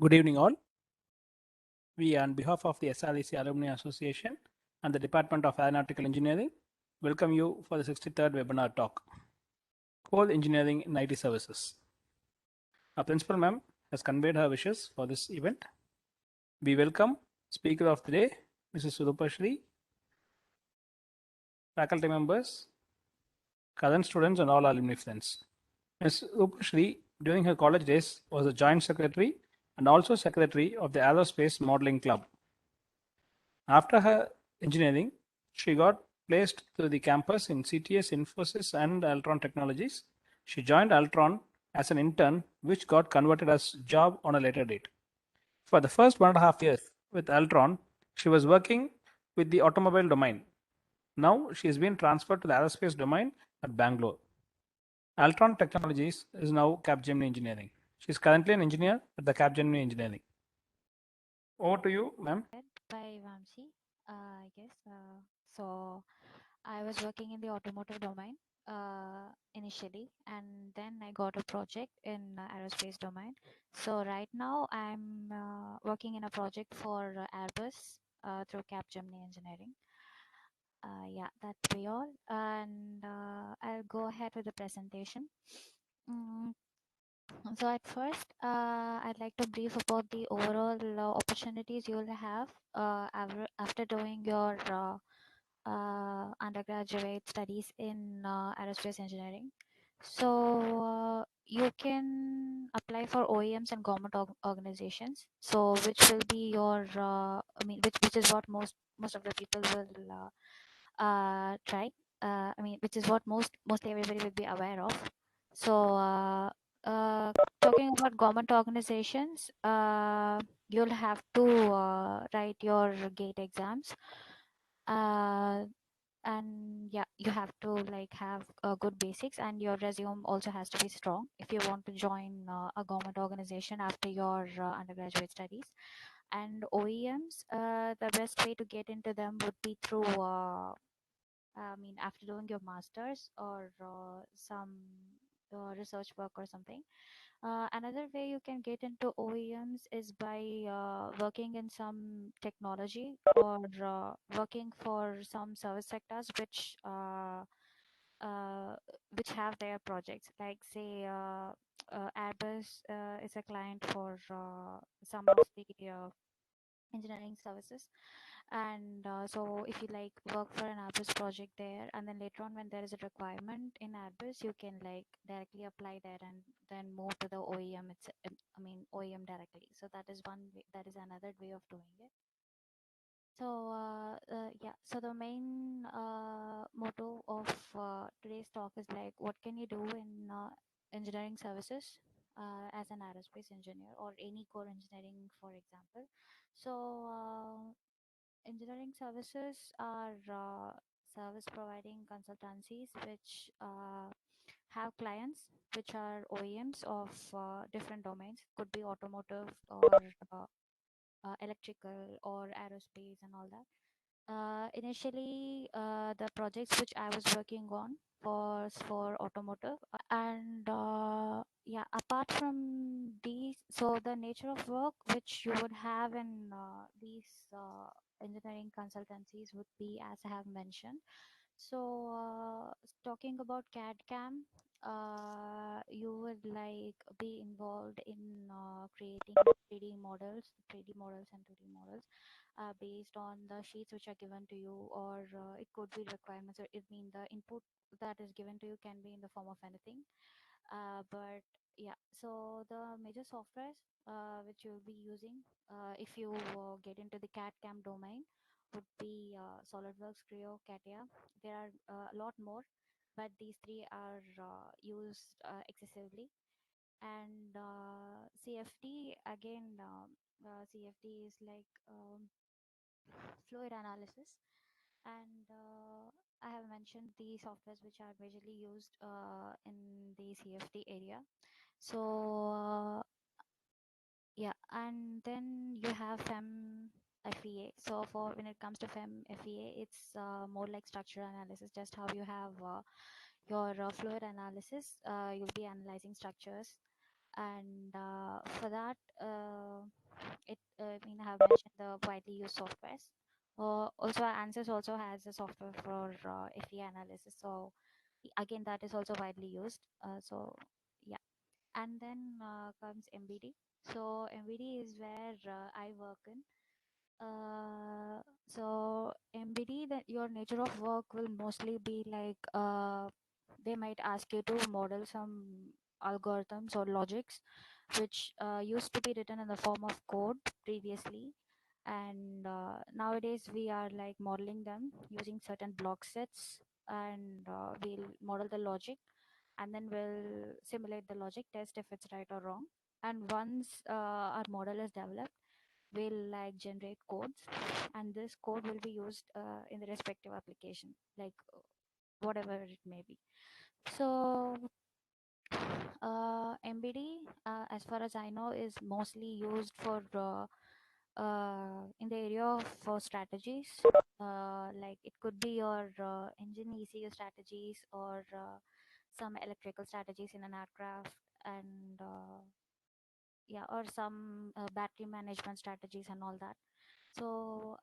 Good evening, all. We, on behalf of the SREC Alumni Association and the Department of Aeronautical Engineering, welcome you for the 63rd webinar talk, Coal Engineering in IT Services. Our principal ma'am has conveyed her wishes for this event. We welcome speaker of the day, Ms.N.Rupashree, faculty members, current students, and all alumni friends. Ms. Rupashree, during her college days, was a joint secretary and also secretary of the Aerospace Modeling Club. After her engineering, she got placed to the campus in CTS, Infosys, and Altron Technologies. She joined Altron as an intern, which got converted as job on a later date. For the first 1.5 years with Altron, she was working with the automobile domain. Now she has been transferred to the aerospace domain at Bangalore. Altron Technologies is now Capgemini Engineering. She is currently an engineer at the Capgemini Engineering. Over to you, ma'am. By Vamsi, I guess. So I was working in the automotive domain initially, and then I got a project in aerospace domain. So right now I'm working in a project for Airbus through Capgemini Engineering. Yeah, that's be all. And I'll go ahead with the presentation. So at first, I'd like to brief about the overall opportunities you will have after doing your undergraduate studies in aerospace engineering. So you can apply for OEMs and government organizations. So which will be your, which is what most of the people will try. Which is what mostly everybody will be aware of. So talking about government organizations, you'll have to write your gate exams. And yeah, you have to like have good basics, and your resume also has to be strong if you want to join a government organization after your undergraduate studies. And OEMs, the best way to get into them would be through after doing your masters or some research work or something. Another way you can get into OEMs is by working in some technology or working for some service sectors which have their projects. Like say Airbus is a client for some of the engineering services. And so if you like work for an Airbus project there, and then later on when there is a requirement in Airbus, you can like directly apply there and then move to the OEM. OEM directly. So that is one way, that is another way of doing it. So yeah, so the main motto of today's talk is like, what can you do in engineering services as an aerospace engineer or any core engineering, for example. So engineering services are service providing consultancies which have clients which are OEMs of different domains. Could be automotive or electrical or aerospace and all that. Initially, the projects which I was working on was for automotive. And yeah, apart from these, so the nature of work which you would have in these engineering consultancies would be as I have mentioned. So talking about CAD CAM, you would like be involved in creating 3D models, and 2D models based on the sheets which are given to you, or it could be requirements, or it mean the input that is given to you can be in the form of anything. But yeah, so the major softwares which you'll be using if you get into the CAD CAM domain would be SolidWorks, Creo, CATIA. There are a lot more, but these three are used excessively. And CFD, again, CFD is like fluid analysis. And I have mentioned the softwares which are majorly used in the CFD area. So yeah, and then you have FEM FEA. So for when it comes to FEM FEA, it's more like structural analysis. Just how you have your fluid analysis, you'll be analyzing structures. And for that, I have mentioned the widely used softwares. Also, ANSYS also has a software for FE analysis. So again, that is also widely used. So yeah, and then comes MBD. So MBD is where I work in. So MBD, that your nature of work will mostly be like they might ask you to model some algorithms or logics which used to be written in the form of code previously, and nowadays we are like modeling them using certain block sets, and we'll model the logic, and then we'll simulate the logic, test if it's right or wrong. And once our model is developed, will like generate codes, and this code will be used in the respective application, like whatever it may be. So MBD, as far as I know, is mostly used for in the area of for strategies. Like it could be your engine ECU strategies, or some electrical strategies in an aircraft, and yeah, or some battery management strategies and all that. So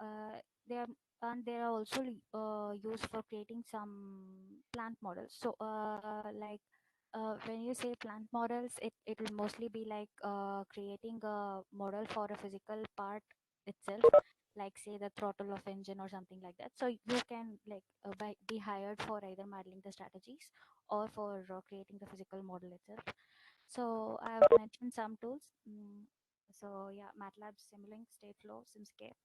they are, and they are also used for creating some plant models. So like when you say plant models, it will mostly be like creating a model for a physical part itself, like say the throttle of engine or something like that. So you can like be hired for either modeling the strategies or for creating the physical model itself. So I have mentioned some tools. So yeah, MATLAB, Simulink, Stateflow, Simscape,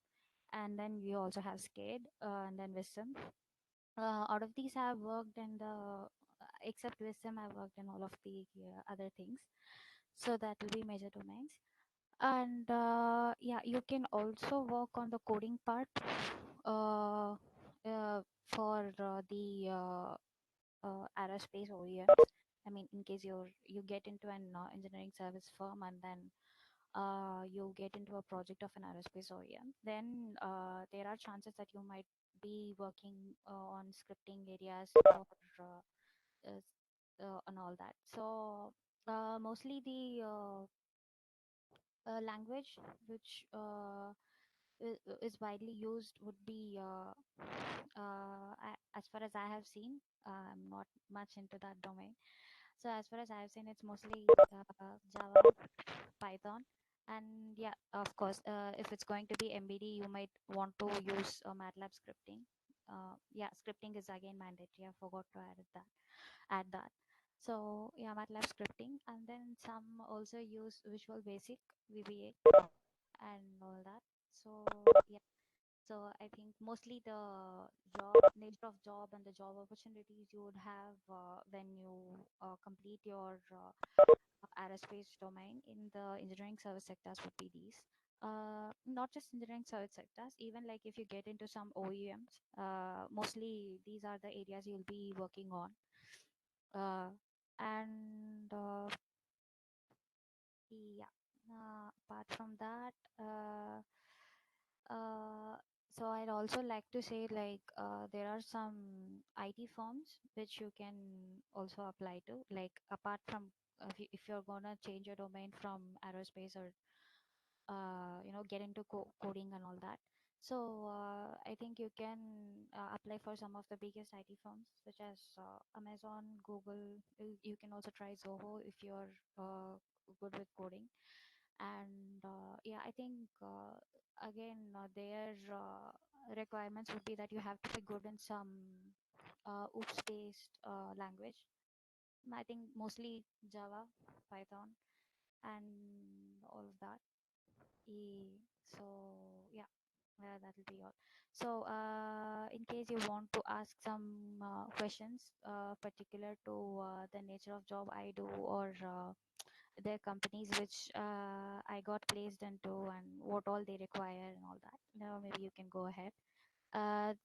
and then you also have SCADE, and then Wisdom. Out of these, I have worked in the except Wisdom, I've worked in all of the other things. So that will be major domains. And yeah, you can also work on the coding part uh, for the aerospace OEMs. In case you get into an engineering service firm, and then you get into a project of an aerospace OEM, then there are chances that you might be working on scripting areas or and all that. So mostly the language which is widely used would be as far as I have seen. I'm not much into that domain. So as far as I have seen, it's mostly Java, Python, and yeah, of course, if it's going to be MBD, you might want to use MATLAB scripting. Yeah, scripting is again mandatory. I forgot to add that. So yeah, MATLAB scripting, and then some also use Visual Basic, VBA, and all that. So yeah, so I think mostly the job nature of job and the job opportunities you would have when you complete your aerospace domain in the engineering service sectors would be these. Not just engineering service sectors, even like if you get into some OEMs, mostly these are the areas you'll be working on. And yeah, apart from that, uh, so I'd also like to say like there are some IT firms which you can also apply to. Like apart from if you're gonna change your domain from aerospace, or get into coding and all that. So I think you can apply for some of the biggest IT firms such as Amazon, Google. You can also try Zoho if you're good with coding. And yeah, I think again their requirements would be that you have to be good in some OOPS based language. I think mostly Java, Python, and all of that. So yeah, that will be all. So in case you want to ask some questions particular to the nature of job I do, or the companies which I got placed into, and what all they require and all that, maybe you can go ahead.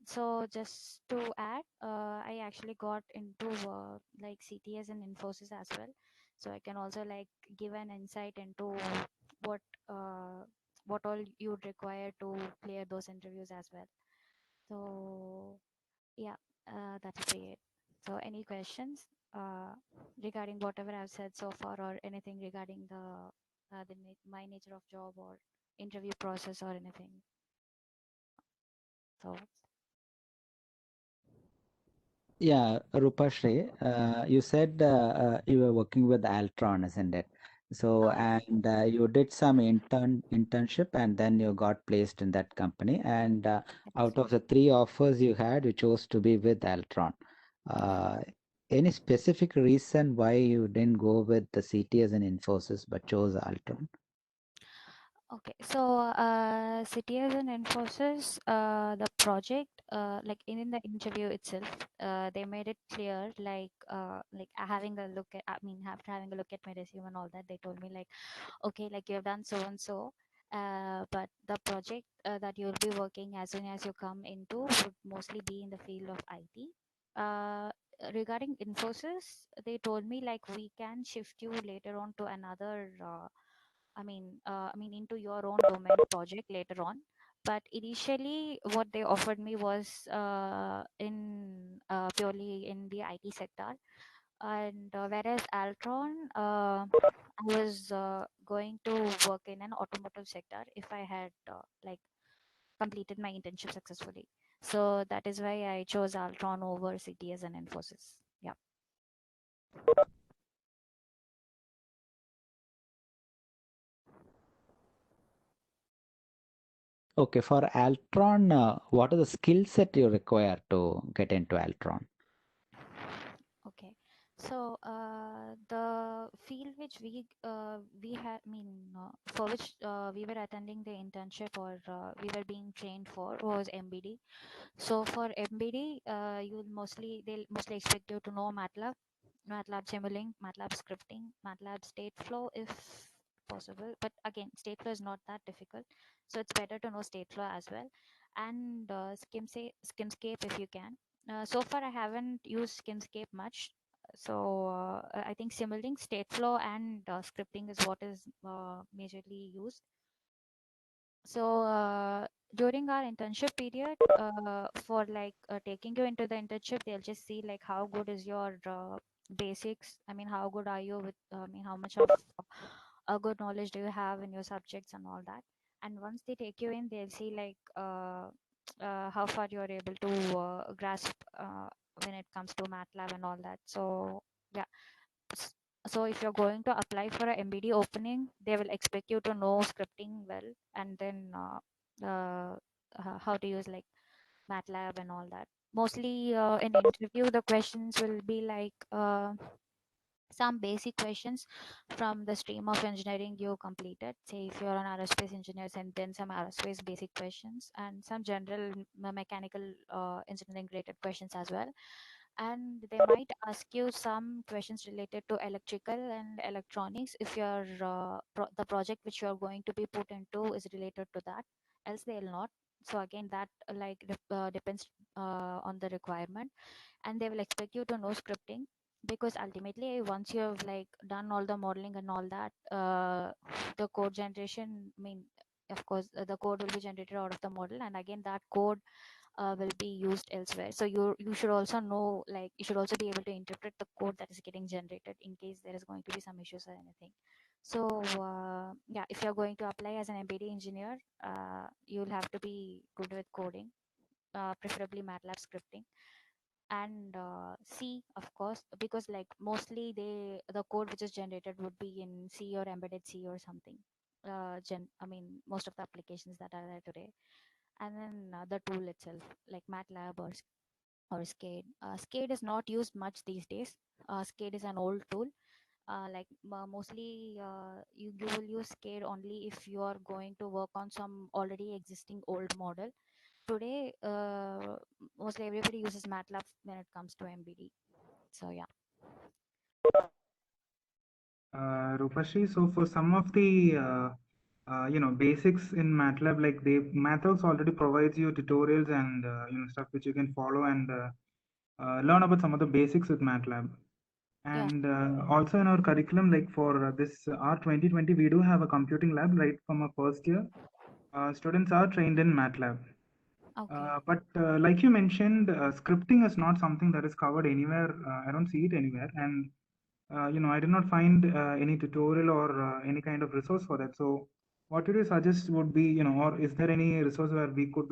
So just to add, I actually got into like CTS and Infosys as well. So I can also like give an insight into what uh, what all you'd require to clear those interviews as well. So yeah, that will be it. So any questions regarding whatever I've said so far, or anything regarding the my nature of job, or interview process or anything. So Yeah, Rupashree, you said you were working with Altron, isn't it? So, yes, and you did some internship, and then you got placed in that company. And yes, out of the three offers you had, you chose to be with Altron. yeah. Uh, any specific reason why you didn't go with the CTS and Infosys but chose Altron? Okay, so CTS and Infosys, the project, like in the interview itself, they made it clear, like having a look at, I mean, after having a look at my resume and all that, they told me like, okay, like you've done so and so, but the project that you'll be working as soon as you come into would mostly be in the field of IT. Regarding Infosys, they told me like we can shift you later on to another. Into your own domain project later on. But initially, what they offered me was in purely in the IT sector, and whereas Altron, I was going to work in an automotive sector if I had like completed my internship successfully. So that is why I chose Altron over CTS and Infosys. Yeah. Okay, for Altron, what are the skill set you require to get into Altron? Okay. So the field which we had, for which we were attending the internship or we were being trained for was MBD. So for MBD, they'll mostly expect you to know MATLAB, MATLAB Simulink, MATLAB scripting, MATLAB Stateflow if possible. But again, Stateflow is not that difficult, so it's better to know Stateflow as well, and Skimscape if you can. So far, I haven't used Skimscape much. So I think Simulink, Stateflow, and scripting is what is majorly used. So during our internship period, for like taking you into the internship, they'll just see like how good is your basics. I mean, how good are you with? How much of a good knowledge do you have in your subjects and all that. And once they take you in, they'll see like how far you're able to grasp when it comes to MATLAB and all that. So yeah, S- so if you're going to apply for a MBD opening, they will expect you to know scripting well, and then how to use like MATLAB and all that. Mostly in interview, the questions will be like some basic questions from the stream of engineering you completed. Say if you're an aerospace engineer, and then some aerospace basic questions and some general mechanical engineering related questions as well. And they might ask you some questions related to electrical and electronics if the project which you're going to be put into is related to that, else they'll not. So again, that depends on the requirement. And they will expect you to know scripting, because ultimately once you have like done all the modeling and all that, the code generation, of course, the code will be generated out of the model, and again that code will be used elsewhere. So you should also know, like you should also be able to interpret the code that is getting generated in case there is going to be some issues or anything. So yeah, if you're going to apply as an MBD engineer, you'll have to be good with coding, preferably MATLAB scripting, and C, of course, because like mostly the code which is generated would be in C or embedded C or something. Most of the applications that are there today, and then the tool itself, like MATLAB or SCADE. SCADE is not used much these days. SCADE is an old tool. Mostly you will use SCADE only if you are going to work on some already existing old model. Today, mostly everybody uses MATLAB when it comes to MBD. So yeah. Rupashree, so for some of the basics in MATLAB, like MATLAB already provides you tutorials and stuff which you can follow and learn about some of the basics with MATLAB. Yeah. And also in our curriculum, like for this R 2020, we do have a computing lab right from our first year. Students are trained in MATLAB. Okay. But like you mentioned, scripting is not something that is covered anywhere. I don't see it anywhere. And I did not find any tutorial or any kind of resource for that. So what would you suggest would be, or is there any resource where we could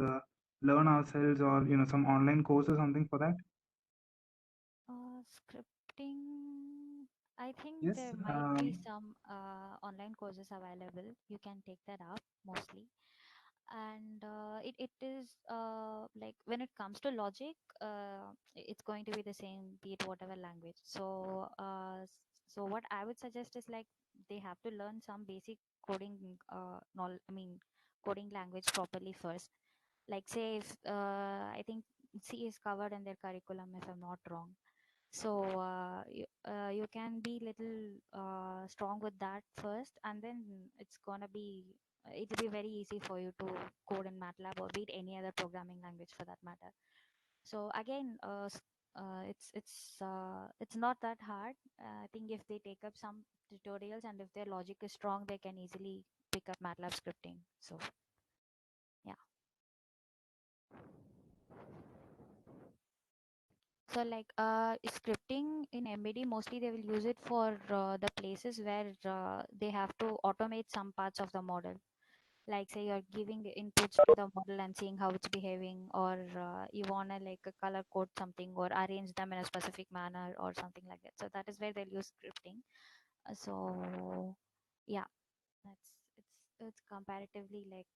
learn ourselves, or some online course or something for that? Scripting, I think Yes. there might be some online courses available. You can take that up mostly. And it is like when it comes to logic, it's going to be the same, be it whatever language. So so what I would suggest is like they have to learn some basic coding coding language properly first. Like say if I think C is covered in their curriculum, if I'm not wrong. So you can be little strong with that first, and then it'll be very easy for you to code in MATLAB or beat any other programming language for that matter. So again, it's not that hard. I think if they take up some tutorials and if their logic is strong, they can easily pick up MATLAB scripting. So yeah. So like scripting in MBD, mostly they will use it for the places where they have to automate some parts of the model. Like say you're giving inputs to the model and seeing how it's behaving, or you wanna like color code something or arrange them in a specific manner or something like that. So that is where they'll use scripting. So yeah, it's comparatively like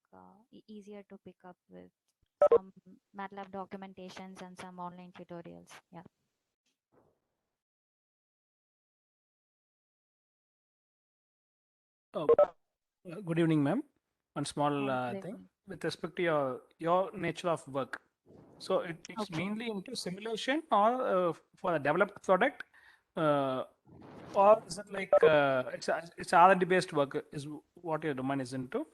easier to pick up with some MATLAB documentations and some online tutorials. Yeah. Oh, good evening, ma'am. One small Good thing evening. with respect to your nature of work. So it's Okay. mainly into simulation or for a developed product, uh, or is it like it's R&D based work is what your domain is into?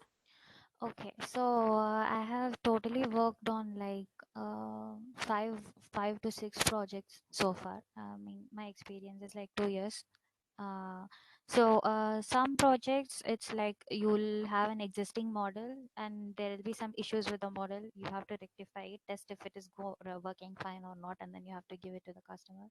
Okay, so I have totally worked on like five to six projects so far. I mean, my experience is like 2 years. So some projects, it's like you'll have an existing model and there will be some issues with the model. You have to rectify it, test if it is working fine or not, and then you have to give it to the customer.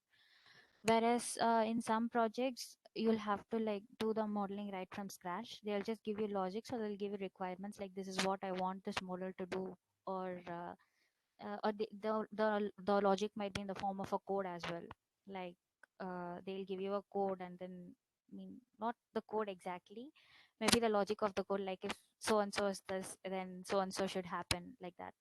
Whereas in some projects, you'll have to like do the modeling right from scratch. They'll just give you logic, so they'll give you requirements like this is what I want this model to do, or the logic might be in the form of a code as well. Like they'll give you a code and then, I mean, not the code exactly, maybe the logic of the code, like if so and so is this, then so and so should happen, like that.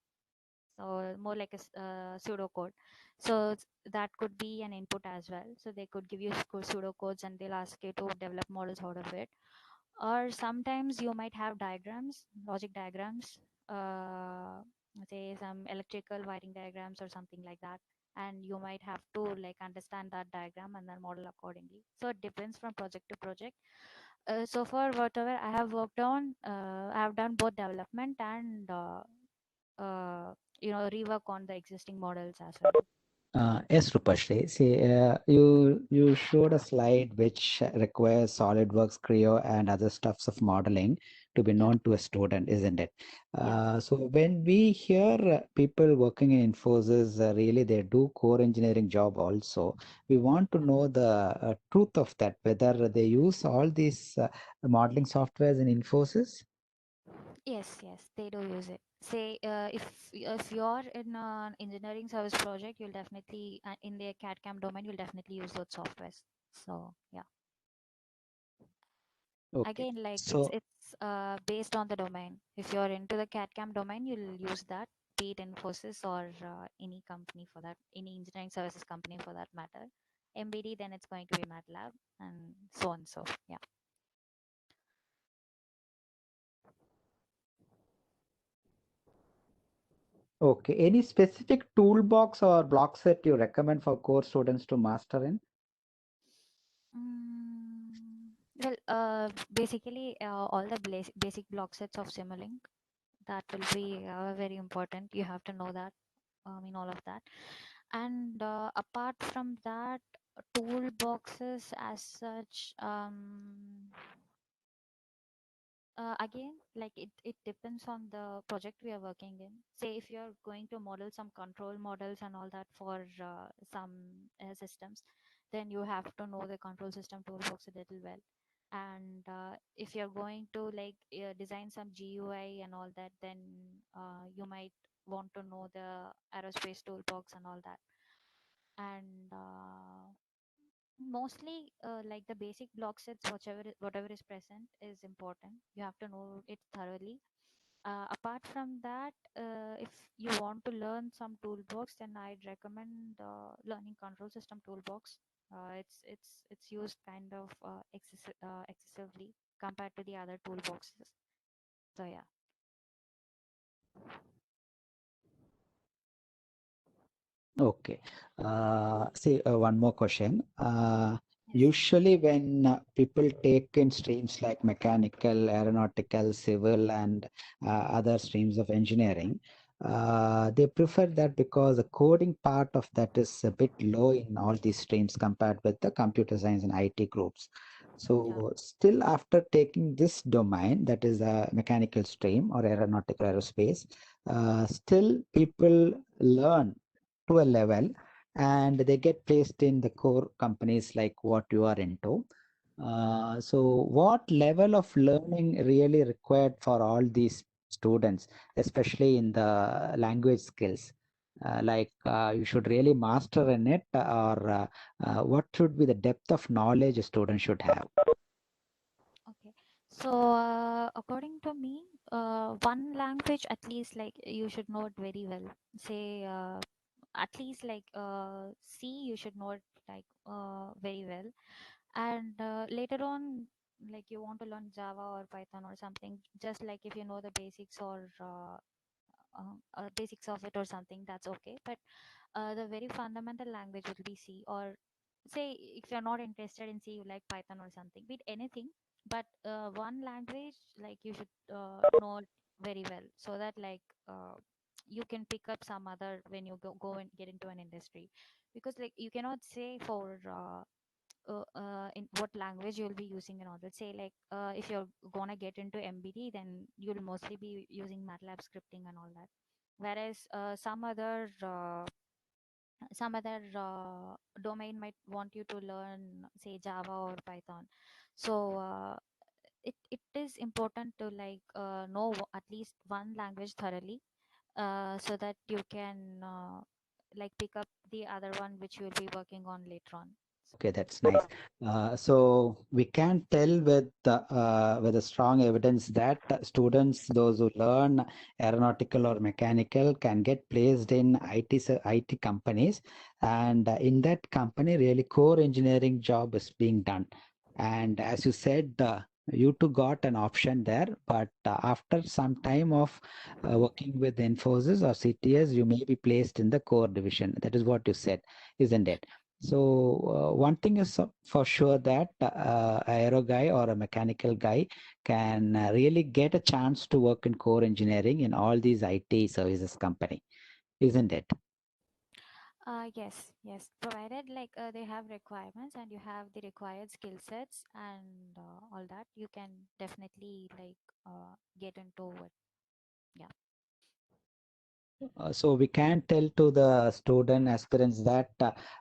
So more like a pseudo code. So that could be an input as well. So they could give you pseudo codes and they'll ask you to develop models out of it. Or sometimes you might have diagrams, logic diagrams, say some electrical wiring diagrams or something like that, and you might have to like understand that diagram and then model accordingly. So it depends from project to project. So for whatever I have worked on, I have done both development and uh, rework on the existing models as well. Yes, Rupashree. See, you showed a slide which requires SolidWorks, Creo, and other stuffs of modeling to be Yeah. known to a student, isn't it? Yeah. So when we hear people working in Infosys, really they do core engineering job also. We want to know the truth of that, whether they use all these modeling softwares in Infosys. Yes, they do use it. Say, if you're in an engineering service project, you'll definitely in the CAD/CAM domain, you'll definitely use those softwares. So yeah, Okay. again, like So it's based on the domain. If you're into the CAD/CAM domain, you'll use that, be it Infosys or any company for that, any engineering services company for that matter. MBD, then it's going to be MATLAB and so on. So yeah. okay, any specific toolbox or block set you recommend for core students to master in? Well, basically, all the basic block sets of Simulink, that will be very important. You have to know that. I mean, all of that. And apart from that, toolboxes as such, again, like it depends on the project we are working in. Say if you're going to model some control models and all that for some systems, then you have to know the control system toolbox a little well. And if you're going to like design some GUI and all that, then you might want to know the aerospace toolbox and all that. And mostly like the basic block sets, whatever is present is important. You have to know it thoroughly. Apart from that, if you want to learn some toolbox, then I'd recommend learning control system toolbox. It's used kind of excessively compared to the other toolboxes. So yeah. Okay. See, one more question. Yes. Usually, when people take in streams like mechanical, aeronautical, civil, and other streams of engineering, they prefer that because the coding part of that is a bit low in all these streams compared with the computer science and IT groups. Yeah. So, still after taking this domain, that is a mechanical stream or aeronautical aerospace, still people learn to a level and they get placed in the core companies like what you are into. So what level of learning really required for all these students, especially in the language skills? You should really master in it, or what should be the depth of knowledge a student should have? Okay. So according to me, one language at least like you should know it very well. Say at least like C you should know it like very well. And later on, like you want to learn Java or Python or something, just like if you know the basics or basics of it or something, that's okay. But the very fundamental language will be C. Or say if you're not interested in C, you like Python or something, be it anything. But one language like you should know it very well, so that like you can pick up some other when you go and get into an industry. Because like you cannot say for in what language you'll be using and all that. Say like if you're gonna get into MBD, then you'll mostly be using MATLAB scripting and all that. Whereas some other domain might want you to learn say Java or Python. So it is important to like know at least one language thoroughly, so that you can like pick up the other one which you will be working on later on. Okay, that's nice. So we can tell with a strong evidence that students, those who learn aeronautical or mechanical, can get placed in IT companies, and in that company, really core engineering job is being done. And as you said, you too got an option there, but after some time of working with Infosys or CTS, you may be placed in the core division. That is what you said, isn't it? So one thing is for sure that aero guy or a mechanical guy can really get a chance to work in core engineering in all these IT services company, isn't it? Yes, provided like they have requirements and you have the required skill sets and all that, you can definitely like get into it. Yeah. So we can tell to the student aspirants that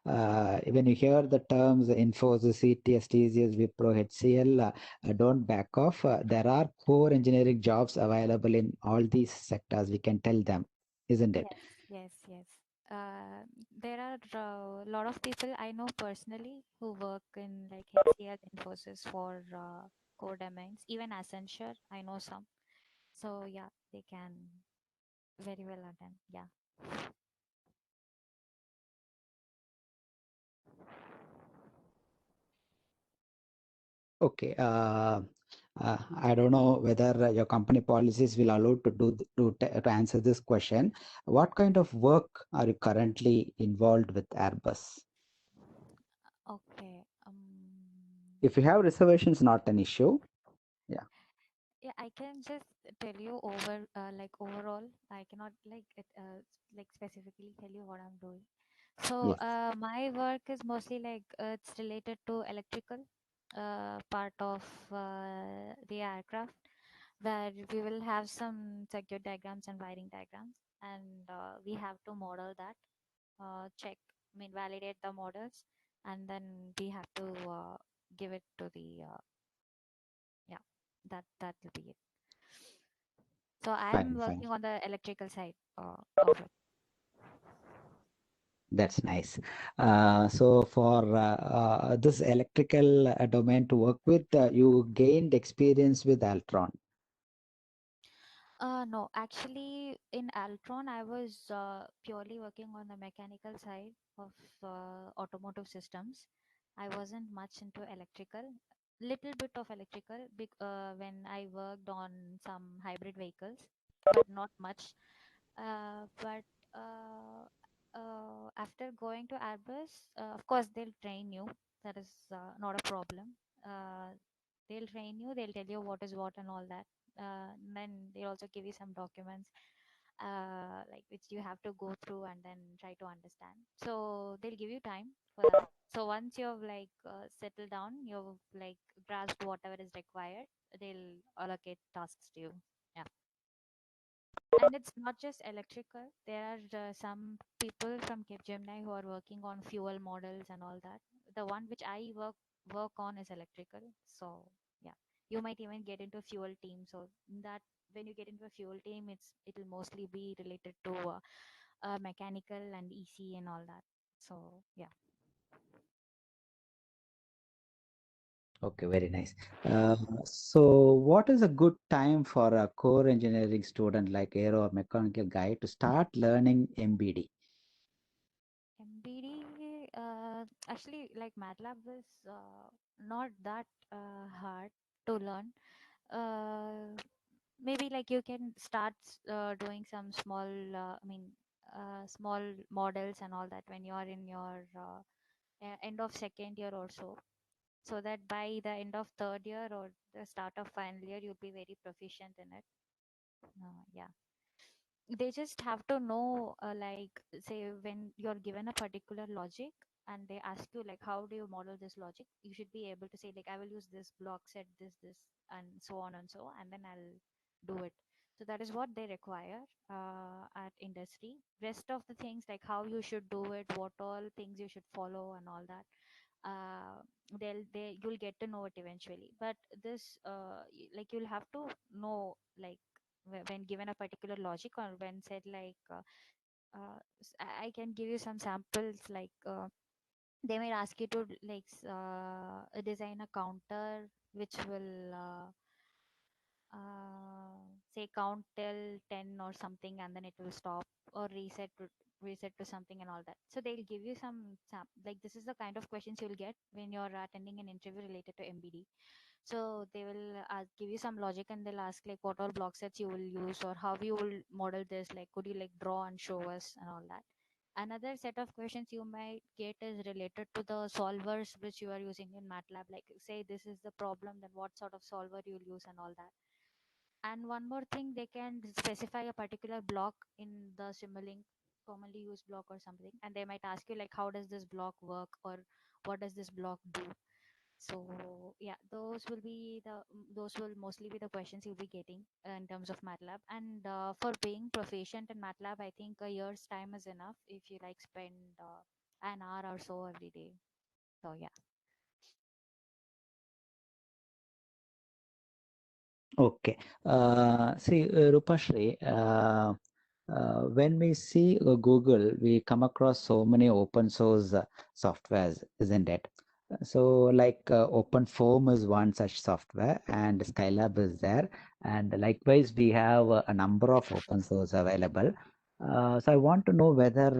when you hear the terms Infosys, CTS, TCS, Wipro, HCL, don't back off. There are core engineering jobs available in all these sectors. We can tell them, isn't it? Yes. There are a lot of people I know personally who work in like HCL, Infosys for core domains. Even Accenture, I know some. So yeah, they can very well attend. Yeah. Okay. I don't know whether your company policies will allow to to answer this question. What kind of work are you currently involved with Airbus? Okay. If you have reservations, not an issue. Yeah. Yeah, I can just tell you over like overall. I cannot like specifically tell you what I'm doing. So Yes. my work is mostly like it's related to electrical part of the aircraft, where we will have some circuit diagrams and wiring diagrams, and we have to model that, check, I mean validate the models, and then we have to give it to the that will be it. So Fine, I'm fine. working on the electrical side of it. That's nice. So for this electrical domain to work with, you gained experience with Altron. No, actually, in Altron, I was purely working on the mechanical side of automotive systems. I wasn't much into electrical, little bit of electrical when I worked on some hybrid vehicles, but not much. But after going to Airbus, of course, they'll train you. That is not a problem. They'll train you, they'll tell you what is what and all that. Then they also give you some documents like which you have to go through and then try to understand. So they'll give you time for that. So once you've like settled down, you've like grasped whatever is required, they'll allocate tasks to you. Yeah. And it's not just electrical. There are some people from Capgemini who are working on fuel models and all that. The one which I work on is electrical. So yeah, you might even get into fuel team. So in that when you get into a fuel team, it'll mostly be related to mechanical and EC and all that. So yeah. Okay, very nice. So what is a good time for a core engineering student like aero or mechanical guy to start learning MBD? MBD, actually, like MATLAB is not that hard to learn. Maybe like you can start doing some small, small models and all that when you are in your end of second year or so. So that by the end of third year or the start of final year, you'll be very proficient in it. Yeah, they just have to know like say when you're given a particular logic and they ask you like how do you model this logic, you should be able to say like I will use this block set this and so on and so, and then I'll do it. So that is what they require at industry. Rest of the things like how you should do it, what all things you should follow and all that, uh, you'll get to know it eventually. But this like you'll have to know like when given a particular logic or when said like I can give you some samples like they might ask you to like design a counter which will say count till 10 or something and then it will stop or reset to something and all that. So they'll give you like this is the kind of questions you'll get when you're attending an interview related to MBD. So they will give you some logic and they'll ask like what all block sets you will use or how you will model this, like could you like draw and show us and all that. Another set of questions you might get is related to the solvers which you are using in MATLAB, like say this is the problem, then what sort of solver you'll use and all that. And one more thing, they can specify a particular block in the Simulink commonly used block or something, and they might ask you like how does this block work or what does this block do. So yeah, those will mostly be the questions you'll be getting in terms of MATLAB. And for being proficient in MATLAB, I think a year's time is enough if you like spend an hour or so every day. So yeah. Okay. See, Rupashree, when we see Google, we come across so many open source softwares, isn't it? So, like OpenFOAM is one such software, and Skylab is there, and likewise we have a number of open source available. So, I want to know whether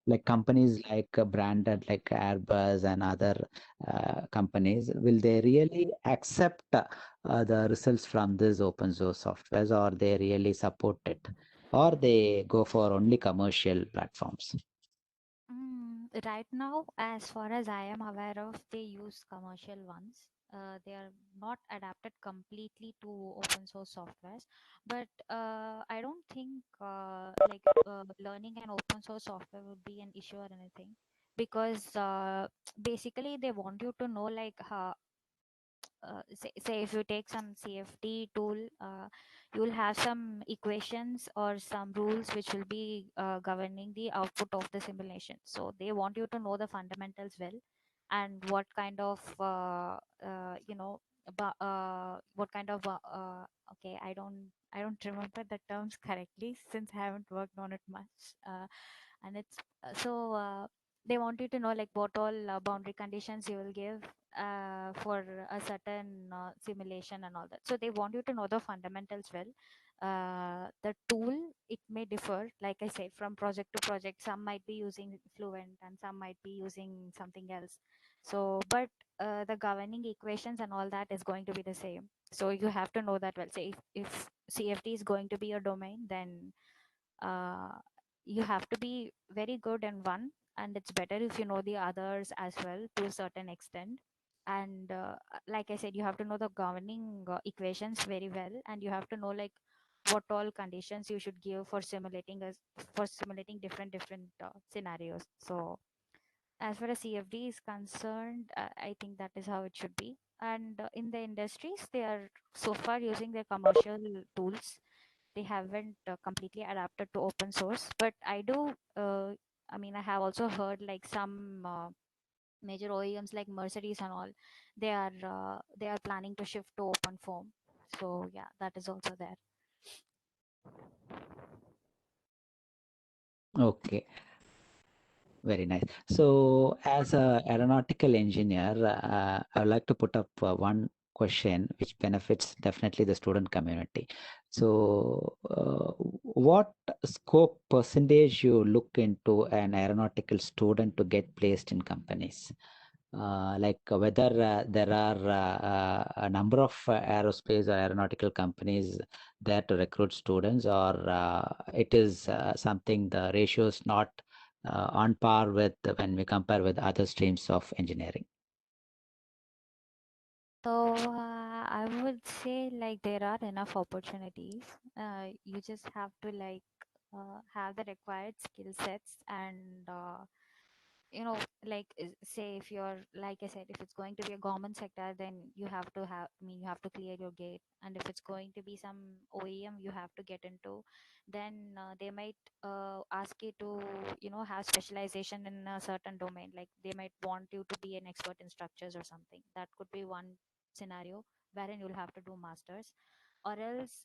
like companies like branded like Airbus and other companies, will they really accept the results from these open source softwares, or they really support it, or they go for only commercial platforms? Right now, as far as I am aware of, they use commercial ones. They are not adapted completely to open source softwares, but I don't think learning an open source software would be an issue or anything, because basically they want you to know like say if you take some CFD tool, you'll have some equations or some rules which will be governing the output of the simulation. So they want you to know the fundamentals well and what kind of what kind of okay, I don't remember the terms correctly since I haven't worked on it much. And it's they want you to know like what all boundary conditions you will give for a certain simulation and all that. So they want you to know the fundamentals well. The tool, it may differ, like I said, from project to project. Some might be using Fluent and some might be using something else. So but the governing equations and all that is going to be the same. So you have to know that well. Say if CFD is going to be your domain, then uh, you have to be very good in one, and it's better if you know the others as well to a certain extent. And like I said, you have to know the governing equations very well, and you have to know like what all conditions you should give for simulating different scenarios. So as far as CFD is concerned, I think that is how it should be. And in the industries, they are so far using their commercial tools. They haven't completely adapted to open source. But I do, I mean, I have also heard like some major OEMs like Mercedes and all, they are planning to shift to open form. So yeah, that is also there. Okay. Very nice. So, as a aeronautical engineer, I would like to put up one question which benefits definitely the student community. So, what scope percentage you look into an aeronautical student to get placed in companies? Like whether there are a number of aerospace or aeronautical companies there to recruit students, or it is something the ratio is not on par with when we compare with other streams of engineering. So I would say like there are enough opportunities. You just have to like have the required skill sets and you know like say if you're like I said, if it's going to be a government sector, then you have to have, I mean, you have to clear your gate. And if it's going to be some OEM you have to get into, then they might ask you to, you know, have specialization in a certain domain. Like they might want you to be an expert in structures or something. That could be one scenario wherein you'll have to do masters. Or else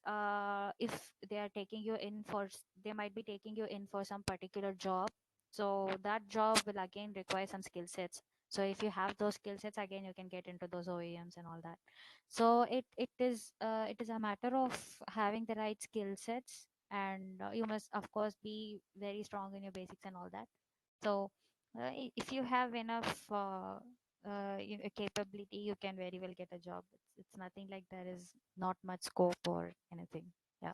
if they are taking you in for they might be taking you in for some particular job. So that job will again require some skill sets. So if you have those skill sets, again you can get into those OEMs and all that. So it is a matter of having the right skill sets, and you must of course be very strong in your basics and all that. So if you have enough capability, you can very well get a job. It's nothing like there is not much scope or anything. Yeah.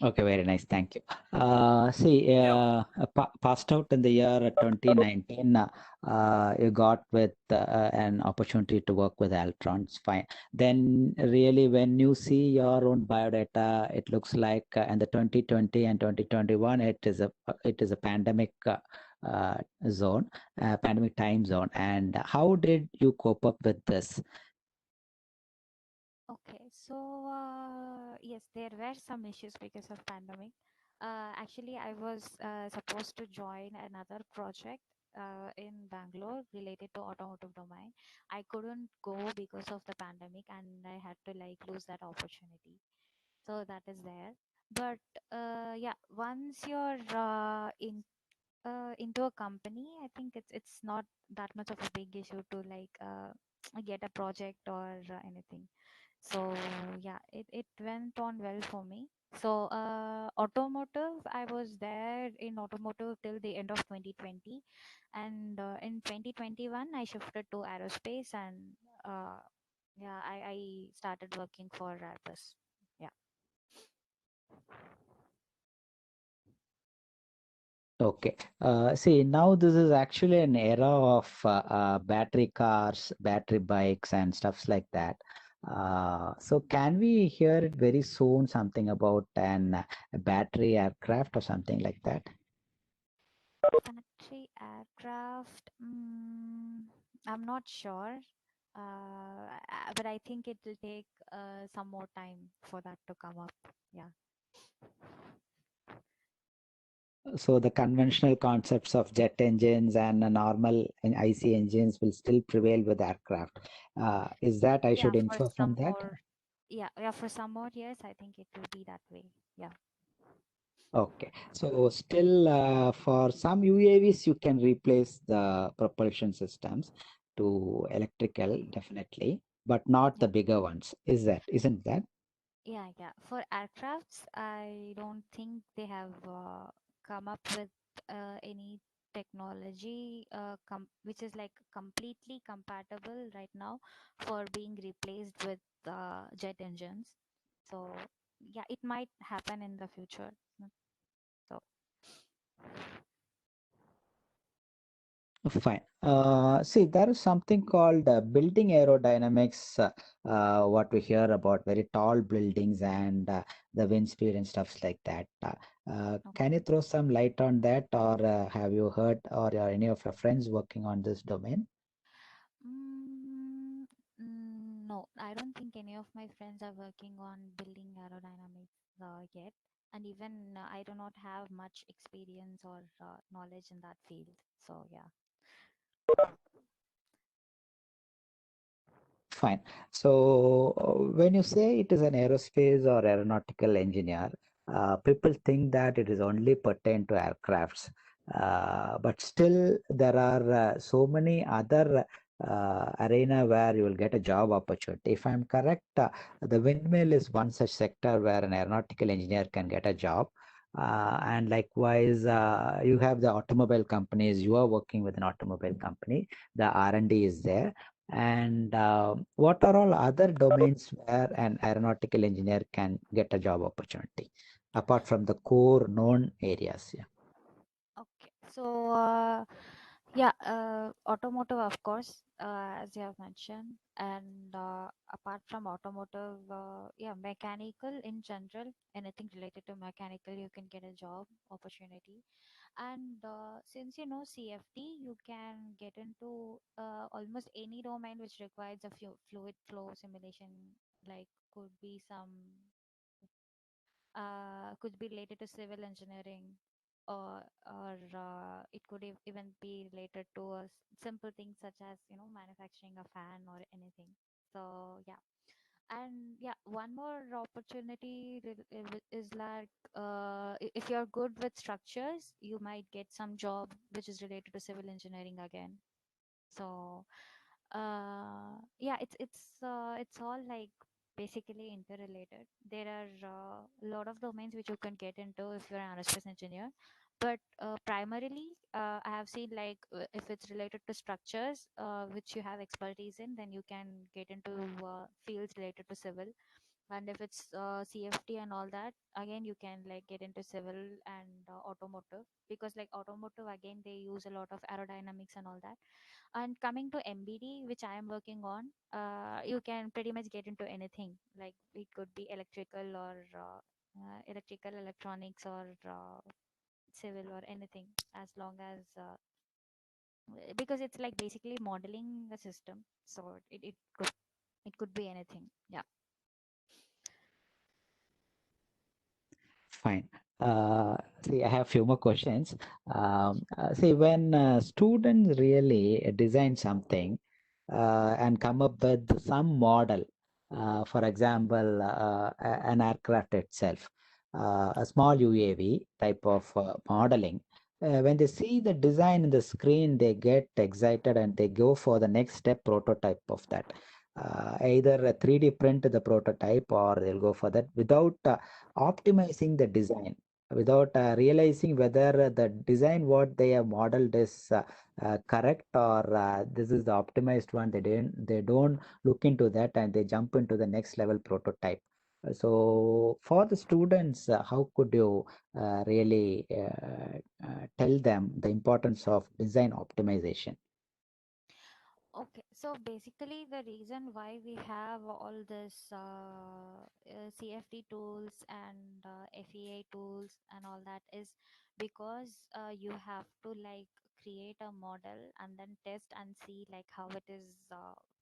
Okay, very nice. Thank you. See, passed out in the year 2019, you got with an opportunity to work with Altrons. Fine. Then, really, when you see your own biodata, it looks like in the 2020 and 2021, it is a pandemic zone, pandemic time zone. And how did you cope up with this? Okay, so yes, there were some issues because of pandemic. Actually, I was supposed to join another project in Bangalore related to automotive domain. I couldn't go because of the pandemic, and I had to like lose that opportunity. So that is there. But yeah, once you're into a company, I think it's not that much of a big issue to like get a project or anything. So yeah, it went on well for me. So automotive, I was there in automotive till the end of 2020, and in 2021 I shifted to aerospace, and yeah, I started working for Airbus. Yeah. Okay. See, now this is actually an era of battery cars, battery bikes, and stuffs like that. So, can we hear it very soon? Something about a battery aircraft or something like that? Battery aircraft, I'm not sure, but I think it will take some more time for that to come up. Yeah. So the conventional concepts of jet engines and normal IC engines will still prevail with aircraft. Is that I Yeah, should for infer from some that? more, yeah, for some more years, I think it will be that way. Yeah. Okay, so still for some UAVs you can replace the propulsion systems to electrical definitely, but not Yeah. the bigger ones. Isn't that? Yeah. For aircrafts, I don't think they have come up with any technology which is like completely compatible right now for being replaced with jet engines. So yeah, it might happen in the future. So Fine. See, there is something called building aerodynamics, what we hear about very tall buildings and the wind speed and stuffs like that. Can you okay. throw some light on that, or have you heard, or are any of your friends working on this domain? Mm, no, I don't think any of my friends are working on building aerodynamics yet. And even I do not have much experience or knowledge in that field. So, yeah. Fine. So when you say it is an aerospace or aeronautical engineer, people think that it is only pertain to aircrafts. But still, there are so many other arena where you will get a job opportunity. If I'm correct, the windmill is one such sector where an aeronautical engineer can get a job. And likewise, you have the automobile companies. You are working with an automobile company. The R&D is there, and what are all other domains where an aeronautical engineer can get a job opportunity apart from the core known areas? Yeah. Okay. So, yeah, automotive, of course, as you have mentioned. And apart from automotive, yeah, mechanical in general, anything related to mechanical, you can get a job opportunity. And since you know CFD, you can get into almost any domain which requires a fluid flow simulation, like could be some could be related to civil engineering, or it could even be related to simple things such as manufacturing a fan or anything. So yeah. And yeah, one more opportunity is like if you're good with structures, you might get some job which is related to civil engineering again. So yeah, it's all like basically interrelated. There are a lot of domains which you can get into if you're an aerospace engineer, but primarily I have seen like if it's related to structures which you have expertise in, then you can get into fields related to civil. And if it's CFT and all that, again you can like get into civil and automotive, because like automotive again they use a lot of aerodynamics and all that. And coming to MBD, which I am working on, you can pretty much get into anything. Like it could be electrical or electrical, electronics, or civil or anything, as long as because it's like basically modeling a system. So it could be anything. Yeah. Fine. See, I have few more questions. See, when students really design something and come up with some model, for example, an aircraft itself, a small UAV type of modeling, when they see the design in the screen, they get excited and they go for the next step prototype of that. Either a 3D print the prototype or they'll go for that without optimizing the design, without realizing whether the design what they have modeled is correct or this is the optimized one. They don't look into that and they jump into the next level prototype. So for the students, how could you really tell them the importance of design optimization? Okay, so basically the reason why we have all this CFD tools and FEA tools and all that is because you have to like create a model and then test and see like how it is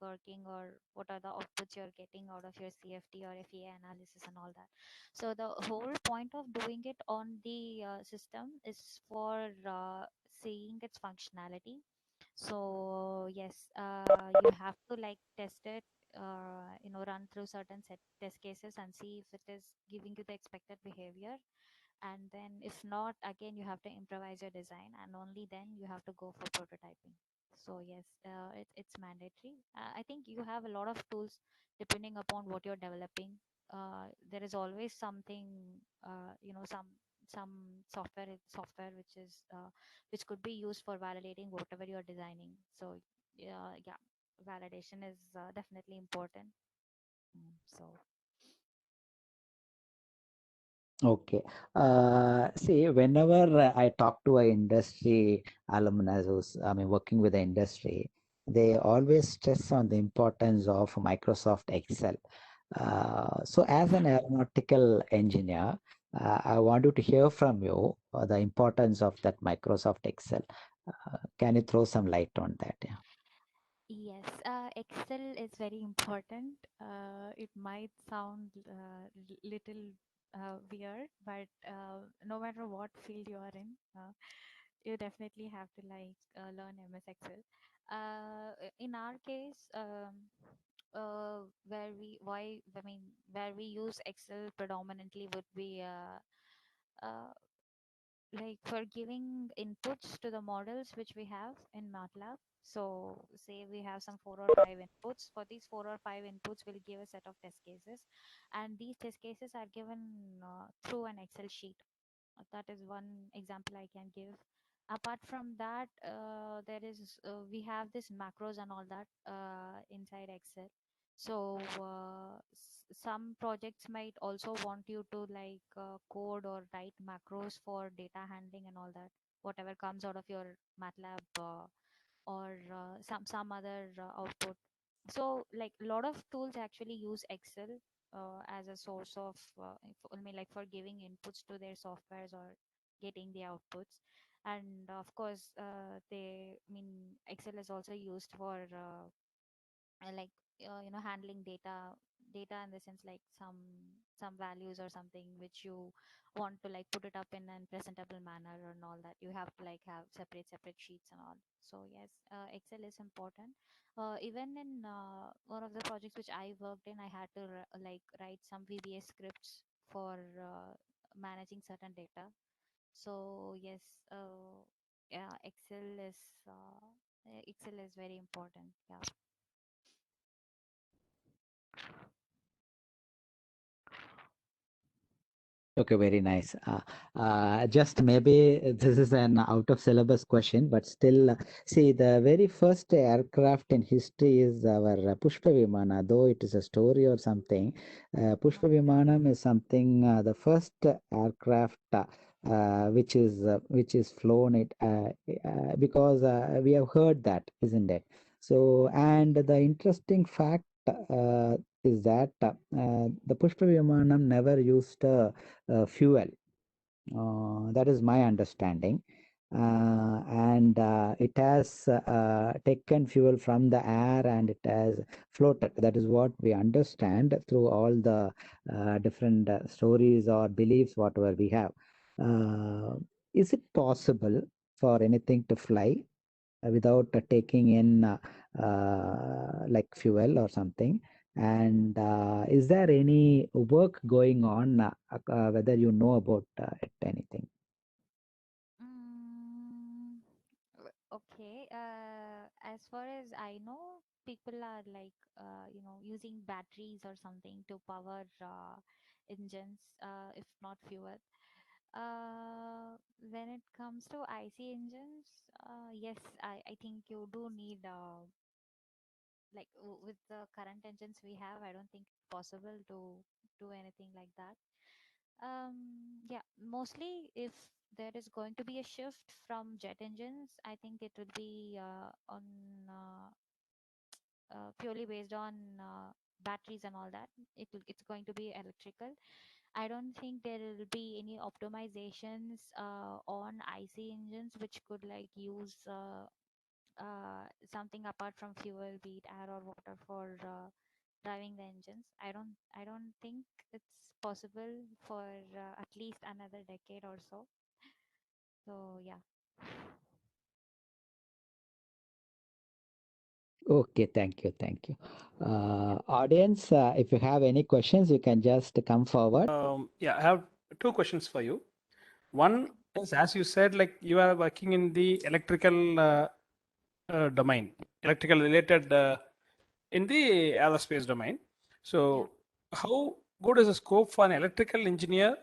working, or what are the outputs you're getting out of your CFD or FEA analysis and all that. So the whole point of doing it on the system is for seeing its functionality. So yes, you have to like test it, run through certain set test cases and see if it is giving you the expected behavior. And then if not, again you have to improvise your design, and only then you have to go for prototyping. So yes, it's mandatory. I think you have a lot of tools depending upon what you're developing. There is always something, some software which could be used for validating whatever you're designing. So yeah, validation is definitely important. So Okay. See, whenever I talk to a industry alumnus who's, I mean, working with the industry, they always stress on the importance of Microsoft Excel. So, as an aeronautical engineer, I wanted to hear from you the importance of that Microsoft Excel. Can you throw some light on that? Yeah. yes, Excel is very important. It might sound little weird, but no matter what field you are in, you definitely have to like learn MS Excel. In our case, where we use Excel predominantly would be like for giving inputs to the models which we have in MATLAB. So say we have some 4 or 5 inputs. For these 4 or 5 inputs, we'll give a set of test cases, and these test cases are given through an Excel sheet. That is one example I can give. Apart from that, we have this macros and all that inside Excel. So some projects might also want you to like code or write macros for data handling and all that, whatever comes out of your MATLAB or some other output. So like a lot of tools actually use Excel as a source of like for giving inputs to their softwares or getting the outputs. And of course Excel is also used for handling data in the sense like some values or something which you want to like put it up in a presentable manner and all that. You have to like have separate sheets and all. So yes, Excel is important. Even in one of the projects which I worked in, I had to like write some VBA scripts for managing certain data. So yes, yeah, Excel is very important. Yeah. Okay, very nice. Just maybe this is an out of syllabus question, but still, see, the very first aircraft in history is our Pushpa Vimana, though it is a story or something. Pushpa Vimanam is something, the first aircraft which is flown it because we have heard that, isn't it? So, and the interesting fact is that the Pushpa Vimanam never used fuel. That is my understanding. And it has taken fuel from the air and it has floated. That is what we understand through all the different stories or beliefs, whatever we have. Is it possible for anything to fly without taking in like fuel or something? And is there any work going on, whether you know about it, anything? Mm, okay. As far as I know, people are like, using batteries or something to power engines, if not fuel. When it comes to IC engines, yes, I think you do need, with the current engines we have, I don't think it's possible to do anything like that. Yeah, mostly if there is going to be a shift from jet engines, I think it will be on purely based on batteries and all that. It's going to be electrical. I don't think there will be any optimizations on IC engines which could like use something apart from fuel, be it air or water, for driving the engines. I don't think it's possible for at least another decade or so. So yeah. Okay, thank you, thank you. Audience, if you have any questions, you can just come forward. Yeah, I have two questions for you. One is, as you said, like you are working in the electrical domain, electrical related in the aerospace domain. So, how good is the scope for an electrical engineer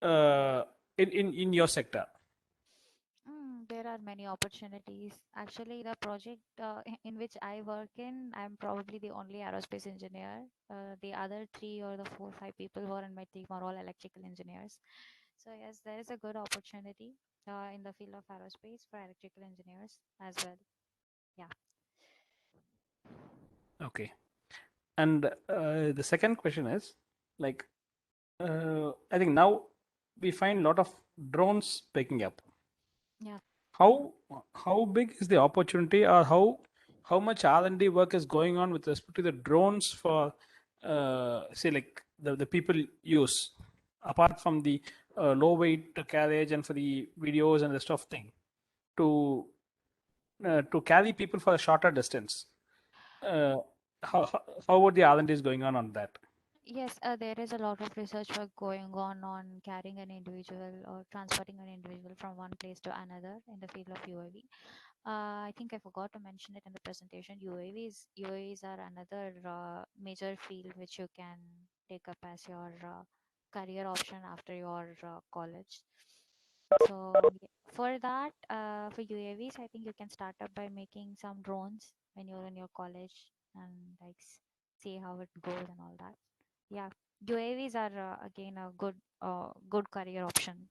in your sector? There are many opportunities. Actually, the project in which I work in, I'm probably the only aerospace engineer. The other three or the 4, 5 people who are in my team are all electrical engineers. So yes, there is a good opportunity in the field of aerospace for electrical engineers as well. Yeah. Okay. And the second question is, like, I think now we find a lot of drones picking up. Yeah. How big is the opportunity, or how much R&D work is going on with respect to the drones for say like the people use, apart from the low weight carriage and for the videos and the stuff thing, to carry people for a shorter distance? Uh, how would the R&D is going on that? Yes, there is a lot of research work going on carrying an individual or transporting an individual from one place to another in the field of UAV. I think I forgot to mention it in the presentation. UAVs are another major field which you can take up as your career option after your college. So for that, for UAVs, I think you can start up by making some drones when you're in your college and like see how it goes and all that. Yeah, UAVs are again a good career option.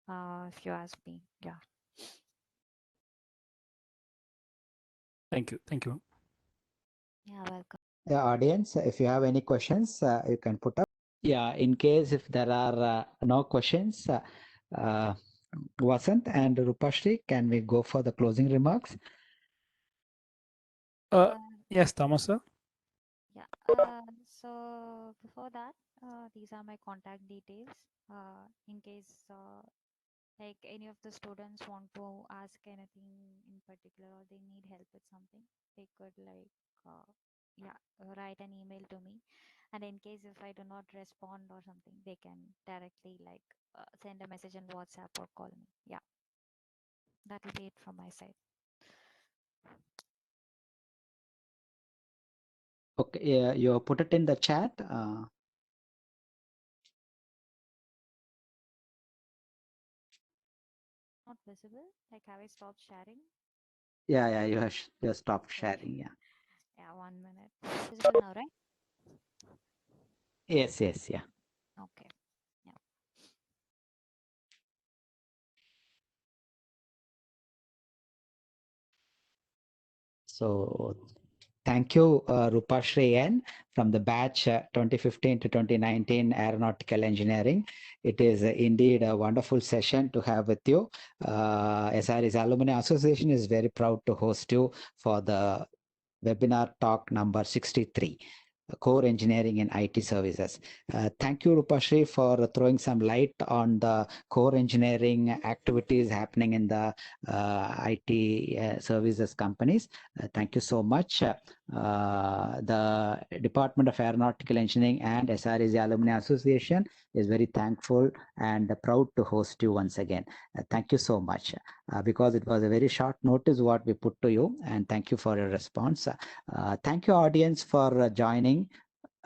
If you ask me, yeah. Thank you. Thank you. Yeah, welcome. The audience, if you have any questions, you can put up. Yeah, in case if there are no questions, Vasant and Rupashree, can we go for the closing remarks? Yes, Thomas sir. Yeah. So before that, these are my contact details. In case like any of the students want to ask anything in particular or they need help with something, they could like write an email to me. And in case if I do not respond or something, they can directly like send a message on WhatsApp or call me. Yeah, that will be it from my side. Okay, yeah, you put it in the chat. Not visible. Like have I stopped sharing? Yeah, you stopped sharing. Yeah. Yeah, 1 minute. Visible now, right? Yes, yeah. Okay. Yeah. So thank you, Rupashree N from the batch 2015 to 2019 Aeronautical Engineering. It is indeed a wonderful session to have with you. SRE's Alumni Association is very proud to host you for the webinar talk number 63. Core engineering in IT services. Thank you, Rupashree, for throwing some light on the core engineering activities happening in the IT services companies. Thank you so much. The Department of Aeronautical Engineering and SREC Alumni Association is very thankful and proud to host you once again. Thank you so much. Because it was a very short notice what we put to you, and thank you for your response. Thank you, audience, for joining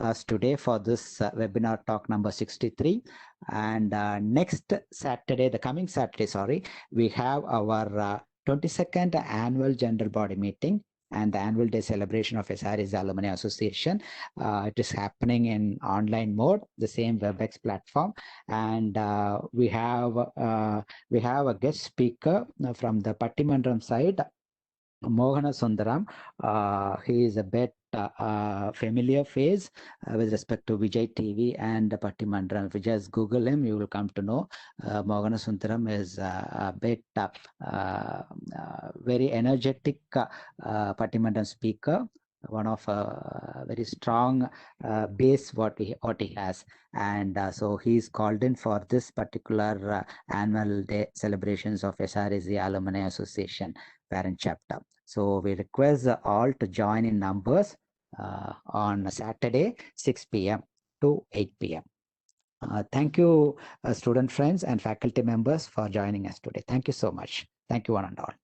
us today for this webinar talk number 63. And next Saturday, the coming Saturday, sorry, we have our 22nd annual general body meeting and the annual day celebration of SRE's Alumni Association. It is happening in online mode, the same WebEX platform, and we have a guest speaker from the Pattimandram side, Mohana Sundaram. He is a bit familiar face with respect to Vijay TV and Pattimandram. If you just Google him, you will come to know. Mohana Sundaram is a bit very energetic Pattimandram speaker. One of a very strong base what he has, and so he's called in for this particular annual day celebrations of SREC Alumni Association parent chapter. So we request all to join in numbers on Saturday 6 p.m. to 8 p.m. Thank you, student friends and faculty members for joining us today. Thank you so much. Thank you one and all.